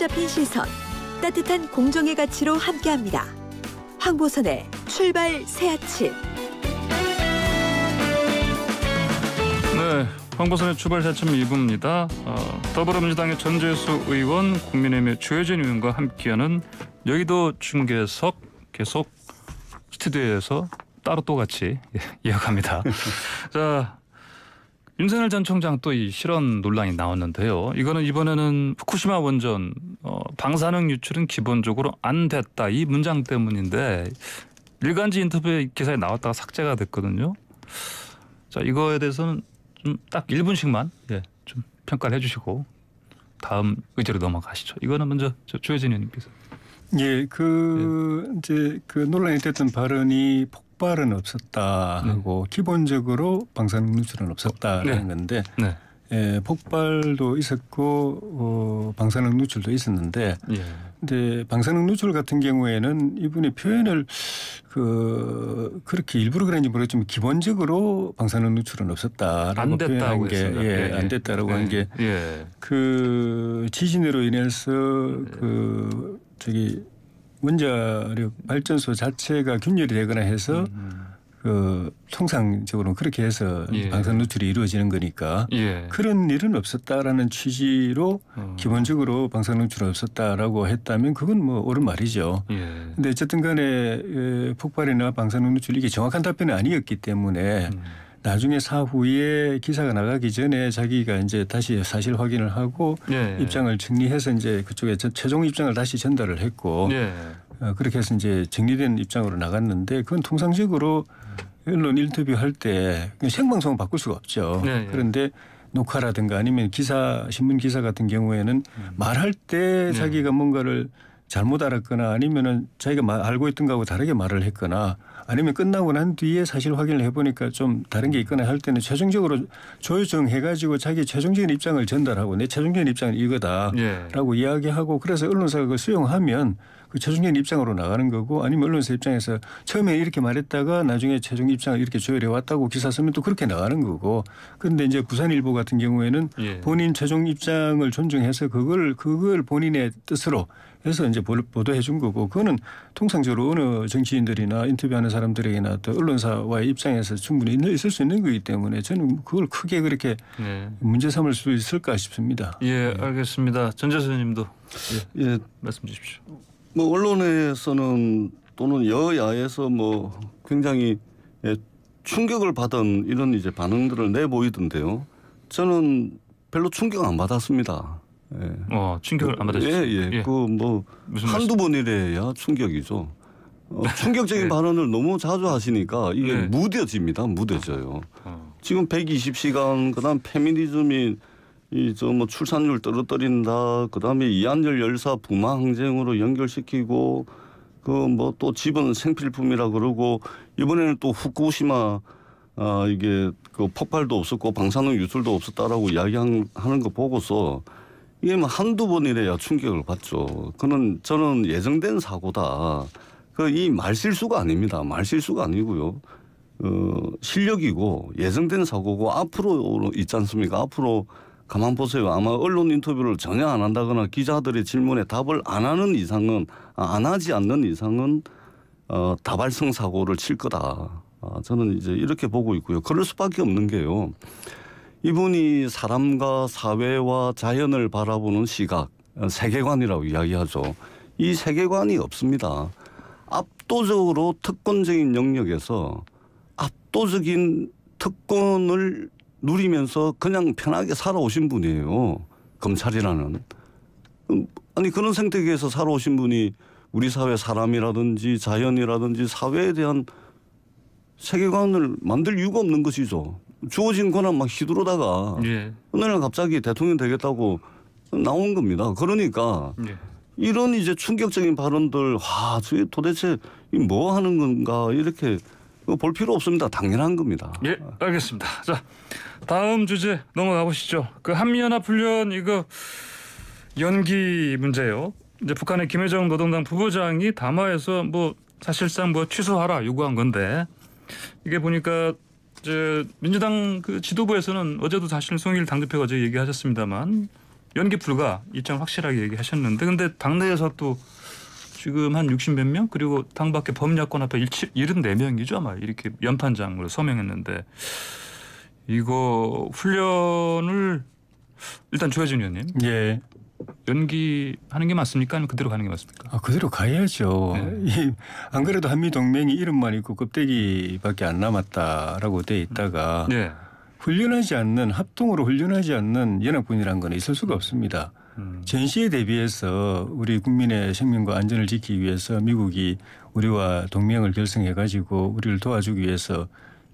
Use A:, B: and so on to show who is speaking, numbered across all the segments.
A: 사로잡힌 시선, 따뜻한 공정의 가치로 함께합니다. 황보선의 출발 새 아침.
B: 네, 황보선의 출발 새 아침 2부입니다. 더불어민주당의 전재수 의원, 국민의힘의 주혜진 의원과 함께하는 여의도 중계석 계속 스튜디오에서 따로 또 같이 이어갑니다. 자, 윤석열 전 총장 또 이 실언 논란이 나왔는데요. 이거는 이번에는 후쿠시마 원전 방사능 유출은 기본적으로 안 됐다, 이 문장 때문인데 일간지 인터뷰 기사에 나왔다가 삭제가 됐거든요. 자, 이거에 대해서는 좀 딱 1분씩만 좀 평가를 해주시고 다음 의제로 넘어가시죠. 이거는 먼저 주혜진 의원님께서.
C: 이제 그 논란이 됐던 발언이 폭발은 없었다 하고 기본적으로 방사능 누출은 없었다라는 건데 폭발도 있었고 방사능 누출도 있었는데 근데 방사능 누출 같은 경우에는 이분이 표현을 그렇게 일부러 그런지 모르겠지만 기본적으로 방사능 누출은 없었다라고 표현한 게 안 됐다라고 한 게 그 지진으로 인해서 원자력 발전소 자체가 균열이 되거나 해서 통상적으로는 그렇게 해서 방사능 누출이 이루어지는 거니까 그런 일은 없었다라는 취지로 기본적으로 방사능 누출은 없었다라고 했다면 그건 뭐 옳은 말이죠. 그런데 어쨌든 간에 폭발이나 방사능 누출 이게 정확한 답변이 아니었기 때문에 나중에 사후에 기사가 나가기 전에 자기가 이제 다시 사실 확인을 하고 입장을 정리해서 이제 그쪽에 최종 입장을 다시 전달을 했고 그렇게 해서 이제 정리된 입장으로 나갔는데 그건 통상적으로 언론 인터뷰할 때 생방송은 바꿀 수가 없죠. 그런데 녹화라든가 아니면 신문 기사 같은 경우에는 말할 때 자기가 뭔가를 잘못 알았거나 아니면은 자기가 알고 있던 거하고 다르게 말을 했거나 아니면 끝나고 난 뒤에 사실 확인을 해보니까 좀 다른 게 있거나 할 때는 최종적으로 조정해가지고 자기 최종적인 입장을 전달하고 내 최종적인 입장은 이거다라고 이야기하고 그래서 언론사가 그걸 수용하면 그 최종적인 입장으로 나가는 거고 아니면 언론사 입장에서 처음에 이렇게 말했다가 나중에 최종 입장을 이렇게 조율해 왔다고 기사 쓰면 또 그렇게 나가는 거고 그런데 이제 부산일보 같은 경우에는 본인 최종 입장을 존중해서 그걸 본인의 뜻으로 해서 이제 보도해 준 거고 그거는 통상적으로 어느 정치인들이나 인터뷰하는 사람들에게나 또 언론사와의 입장에서 충분히 있을 수 있는 거기 때문에 저는 그걸 크게 그렇게 문제 삼을 수 있을까 싶습니다.
B: 알겠습니다. 전재수 의원님도 말씀 주십시오.
D: 뭐 언론에서는 또는 여야에서 뭐 굉장히 충격을 받은 이런 이제 반응들을 내보이던데요. 저는 별로 충격 안 받았습니다.
B: 충격을 안 받으셨어요?
D: 그 뭐 한두 번이래야 충격이죠. 충격적인 발언을 너무 자주 하시니까 이게 무뎌져요. 지금 120시간 그다음 페미니즘이 뭐 출산율 떨어뜨린다. 그다음에 이한열 열사 부마 항쟁으로 연결시키고 그 뭐 또 집은 생필품이라 그러고 이번에는 또 후쿠시마 이게 그 폭발도 없었고 방사능 유출도 없었다라고 이야기하는 거 보고서 이게 뭐 한두 번이래야 충격을 받죠. 저는 예정된 사고다. 이 말실수가 아닙니다. 말실수가 아니고요. 실력이고 예정된 사고고 앞으로 있지 않습니까? 앞으로 가만 보세요. 아마 언론 인터뷰를 전혀 안 한다거나 기자들의 질문에 답을 안 하지 않는 이상은 다발성 사고를 칠 거다. 저는 이제 이렇게 보고 있고요. 그럴 수밖에 없는 게요. 이분이 사람과 사회와 자연을 바라보는 시각, 세계관이라고 이야기하죠. 이 세계관이 없습니다. 압도적으로 특권적인 영역에서 압도적인 특권을 누리면서 그냥 편하게 살아오신 분이에요. 검찰이라는. 아니 그런 생태계에서 살아오신 분이 우리 사회 사람이라든지 자연이라든지 사회에 대한 세계관을 만들 이유가 없는 것이죠. 주어진 권한 막 휘두르다가 어느 날 갑자기 대통령 되겠다고 나온 겁니다. 그러니까 이런 이제 충격적인 발언들 저게 도대체 뭐 하는 건가 이렇게 볼 필요 없습니다. 당연한 겁니다.
B: 알겠습니다. 자, 다음 주제 넘어가 보시죠. 그 한미연합훈련 이거 연기 문제요. 이제 북한의 김여정 노동당 부부장이 담화에서 뭐 사실상 뭐 취소하라 요구한 건데 이게 보니까 민주당 그 지도부에서는 어제도 사실 송일 당대표가 어제 얘기하셨습니다만 연기 불가 입장 확실하게 얘기하셨는데 근데 당내에서 또 지금 한 60몇 명 그리고 당 밖에 범야권 합해 74명이죠 아마 이렇게 연판장으로 서명했는데 이거 훈련을 일단 조혜진 의원님
C: 예.
B: 연기하는 게 맞습니까? 아니면 그대로 가는 게 맞습니까?
C: 그대로 가야죠.
B: 네.
C: 안 그래도 한미동맹이 이름만 있고 껍데기밖에 안 남았다라고 돼 있다가
B: 네.
C: 훈련하지 않는 합동으로 훈련하지 않는 연합군이라는 건 있을 수가 없습니다. 전시에 대비해서 우리 국민의 생명과 안전을 지키기 위해서 미국이 우리와 동맹을 결성해 가지고 우리를 도와주기 위해서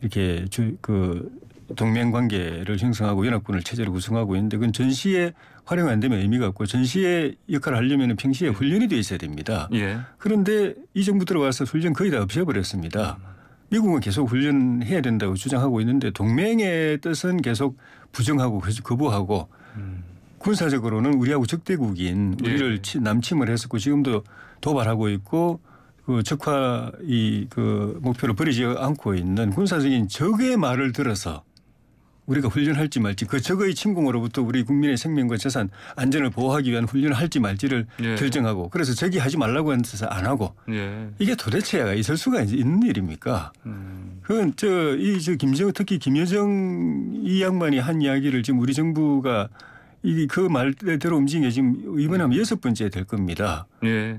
C: 이렇게 그 동맹 관계를 형성하고 연합군을 체제로 구성하고 있는데 그건 전시에 활용 안 되면 의미가 없고 전시의 역할을 하려면 평시에 훈련이 돼 있어야 됩니다.
B: 예.
C: 그런데 이 정부 들어와서 훈련 거의 다 없애버렸습니다. 미국은 계속 훈련해야 된다고 주장하고 있는데 동맹의 뜻은 계속 부정하고 거부하고 군사적으로는 우리하고 적대국인 우리를 남침을 했었고 지금도 도발하고 있고 그 적화 그 목표를 버리지 않고 있는 군사적인 적의 말을 들어서 우리가 훈련할지 말지 그 적의 침공으로부터 우리 국민의 생명과 재산 안전을 보호하기 위한 훈련을 할지 말지를 결정하고 그래서 적이 하지 말라고 하는 데서 안 하고 이게 도대체 있을 수가 있는 일입니까? 그건 특히 김여정 이 양반이 한 이야기를 지금 우리 정부가 그 말대로 움직이게 지금 이번에 하면 6번째 될 겁니다.
B: 예.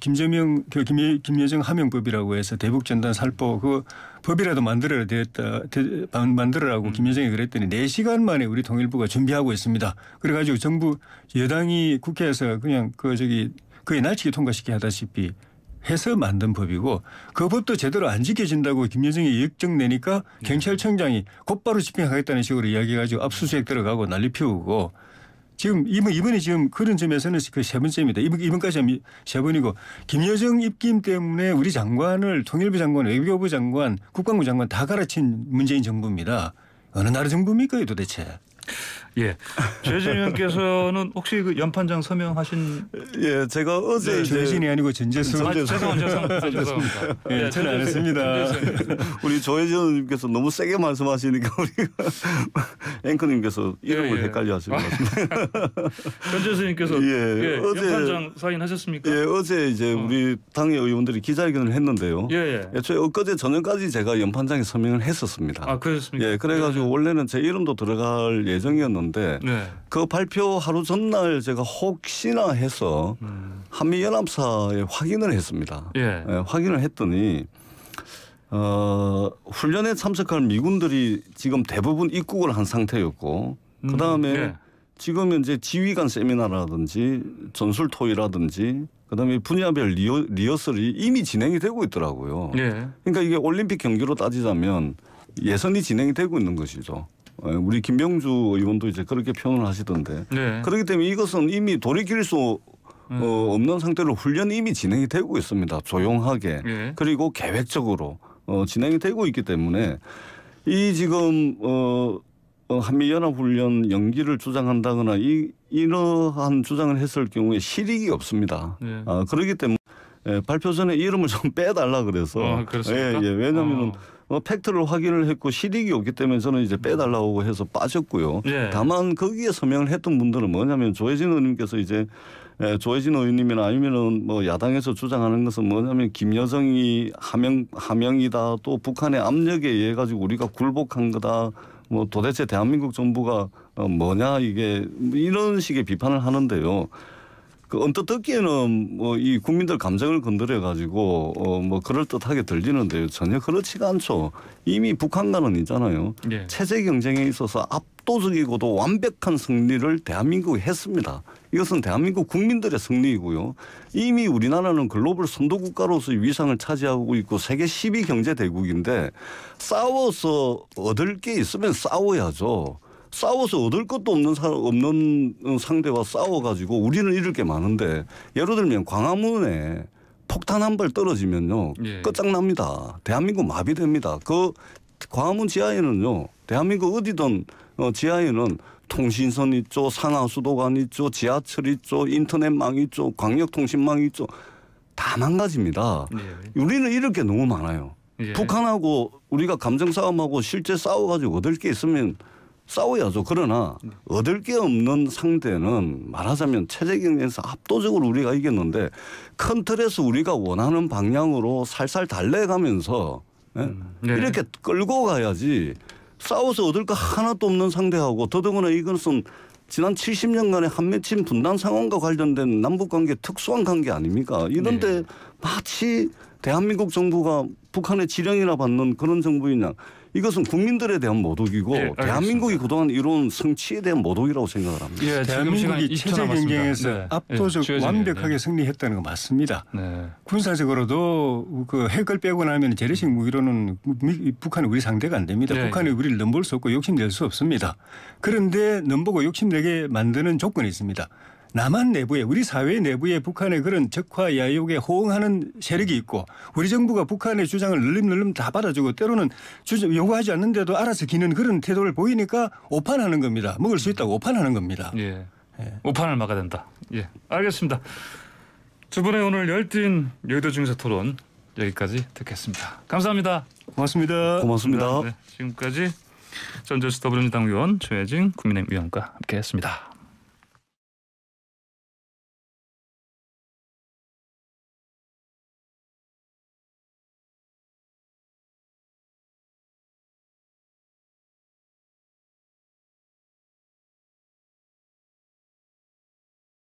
C: 김여정 하명법이라고 해서 대북전단 살포 그 법이라도 만들어야 되겠다. 만들어라고 김여정이 그랬더니 4시간 만에 우리 통일부가 준비하고 있습니다. 그래가지고 정부 여당이 국회에서 그냥 거의 날치기 통과시키게 하다시피 해서 만든 법이고 그 법도 제대로 안 지켜진다고 김여정이 역정 내니까 경찰청장이 곧바로 집행하겠다는 식으로 이야기해가지고 압수수색 들어가고 난리 피우고 지금 이번에 지금 그런 점에서는 그 3번째입니다. 이번까지 하면 3번이고 김여정 입김 때문에 우리 장관을 통일부 장관, 외교부 장관, 국방부 장관 다 갈아친 문재인 정부입니다. 어느 나라 정부입니까 도대체?
B: 예, 조혜진 의원께서는 혹시 그 연판장 서명하신?
D: 예, 제가 어제
C: 조혜진이 아니고 전재수.
B: 죄송합니다.
C: 예, 저는 안 했습니다.
D: 우리 조혜진 의원님께서 너무 세게 말씀하시니까 우리가 앵커님께서 이름을 헷갈려하시는 것 같습니다.
B: 전재수 님께서 어제 연판장 사인하셨습니까?
D: 예, 어제 이제 우리 당의 의원들이 기자회견을 했는데요. 애초에 엊그제 저녁까지 제가 연판장에 서명을 했었습니다.
B: 아, 그렇습니까?
D: 예, 그래가지고 원래는 제 이름도 들어갈 예정이었는데 그 발표 하루 전날 제가 혹시나 해서 한미연합사에 확인을 했습니다. 확인을 했더니 훈련에 참석할 미군들이 지금 대부분 입국을 한 상태였고 그다음에 지금 현재 지휘관 세미나라든지 전술 토의라든지 그다음에 분야별 리허설이 이미 진행이 되고 있더라고요. 그러니까 이게 올림픽 경기로 따지자면 예선이 진행이 되고 있는 것이죠. 우리 김병주 의원도 이제 그렇게 표현을 하시던데 그렇기 때문에 이것은 이미 돌이킬 수 없는 상태로 훈련이 이미 진행이 되고 있습니다. 조용하게 그리고 계획적으로 진행이 되고 있기 때문에 이 지금 한미연합훈련 연기를 주장한다거나 이러한 주장을 했을 경우에 실익이 없습니다. 그렇기 때문에 발표 전에 이름을 좀 빼달라 그래서 왜냐하면 팩트를 확인을 했고 실익이 없기 때문에 저는 이제 빼달라고 해서 빠졌고요. 다만 거기에 서명을 했던 분들은 뭐냐면 조혜진 의원님께서 이제 조혜진 의원님이나 아니면은 뭐 야당에서 주장하는 것은 뭐냐면 김여정이 하명이다 또 북한의 압력에 의해 가지고 우리가 굴복한 거다. 뭐 도대체 대한민국 정부가 뭐냐 이게 이런 식의 비판을 하는데요. 그 언뜻 듣기에는 뭐 이 국민들 감정을 건드려 가지고 뭐 그럴 듯하게 들리는데요. 전혀 그렇지가 않죠. 이미 북한과는 있잖아요. 체제 경쟁에 있어서 압도적이고도 완벽한 승리를 대한민국이 했습니다. 이것은 대한민국 국민들의 승리이고요. 이미 우리나라는 글로벌 선도 국가로서의 위상을 차지하고 있고 세계 10위 경제 대국인데 싸워서 얻을 게 있으면 싸워야죠. 싸워서 얻을 것도 없는 상대와 싸워가지고 우리는 잃을 게 많은데 예를 들면 광화문에 폭탄 한 발 떨어지면요. 끝장납니다. 대한민국 마비됩니다. 그 광화문 지하에는요. 대한민국 어디든 지하에는 통신선 있죠. 상하수도관 있죠. 지하철 있죠. 인터넷망 있죠. 광역통신망 있죠. 다 망가집니다. 우리는 잃을 게 너무 많아요. 북한하고 우리가 감정 싸움하고 실제 싸워가지고 얻을 게 있으면 싸워야죠. 그러나 얻을 게 없는 상대는 말하자면 체제 경쟁에서 압도적으로 우리가 이겼는데 큰 틀에서 우리가 원하는 방향으로 살살 달래가면서 네? 이렇게 끌고 가야지 싸워서 얻을 거 하나도 없는 상대하고 더더구나 이것은 지난 70년간의 한맺힌 분단 상황과 관련된 남북관계 특수한 관계 아닙니까? 이런데 마치 대한민국 정부가 북한의 지령이나 받는 그런 정부이냐. 이것은 국민들에 대한 모독이고 대한민국이 그동안 이룬 성취에 대한 모독이라고 생각을 합니다.
C: 예, 대한민국이 체제 경쟁에서 압도적 완벽하게 승리했다는 거 맞습니다. 군사적으로도 그 핵을 빼고 나면 재래식 무기로는 북한이 우리 상대가 안 됩니다. 북한이 우리를 넘볼 수 없고 욕심낼 수 없습니다. 그런데 넘보고 욕심내게 만드는 조건이 있습니다. 남한 내부에 우리 사회 내부에 북한의 그런 적화 야욕에 호응하는 세력이 있고 우리 정부가 북한의 주장을 늘름늘름 다 받아주고 때로는 요구하지 않는데도 알아서 기는 그런 태도를 보이니까 오판하는 겁니다. 먹을 수 있다고 오판하는 겁니다.
B: 예. 오판을 막아야 된다. 예, 알겠습니다. 두 분의 오늘 열띤 여의도 중에서 토론 여기까지 듣겠습니다. 감사합니다.
C: 고맙습니다.
D: 고맙습니다.
B: 네, 지금까지 전재수 더불어민주당 의원, 조혜진 국민의힘 의원과 함께했습니다.